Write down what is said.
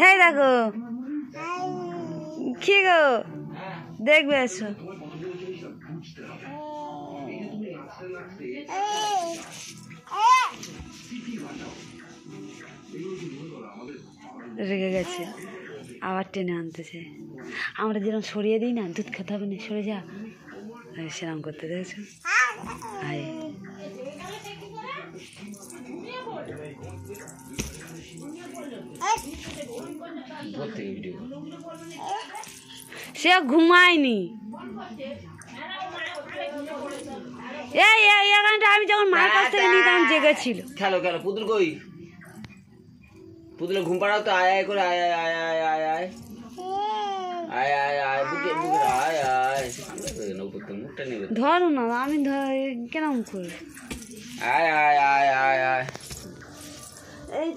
এই দেখো কি গো দেখবে এসো রেগে গেছে আবার টেনে আনতেছে আমরা যেরকম সরিয়ে দিই না দুধ খেতে হবে না সরে যা সেরকম করতে দেখেছো সে ঘুমায়নি এখানটা আমি যখন মার কাছ থেকে নিয়ে তখন জেগেছিল খেলো খেলো পুতুল কই পুতুলে ঘুম পাড়াও তো আয় আয় করে আয় আয় আয় আয় আয় আয় আয় আয় আয় বুকে বুকে আয় আয় মুখটা নেবে ধরো না আমি কেরম করি আয় আয় আয় আয় আয় এই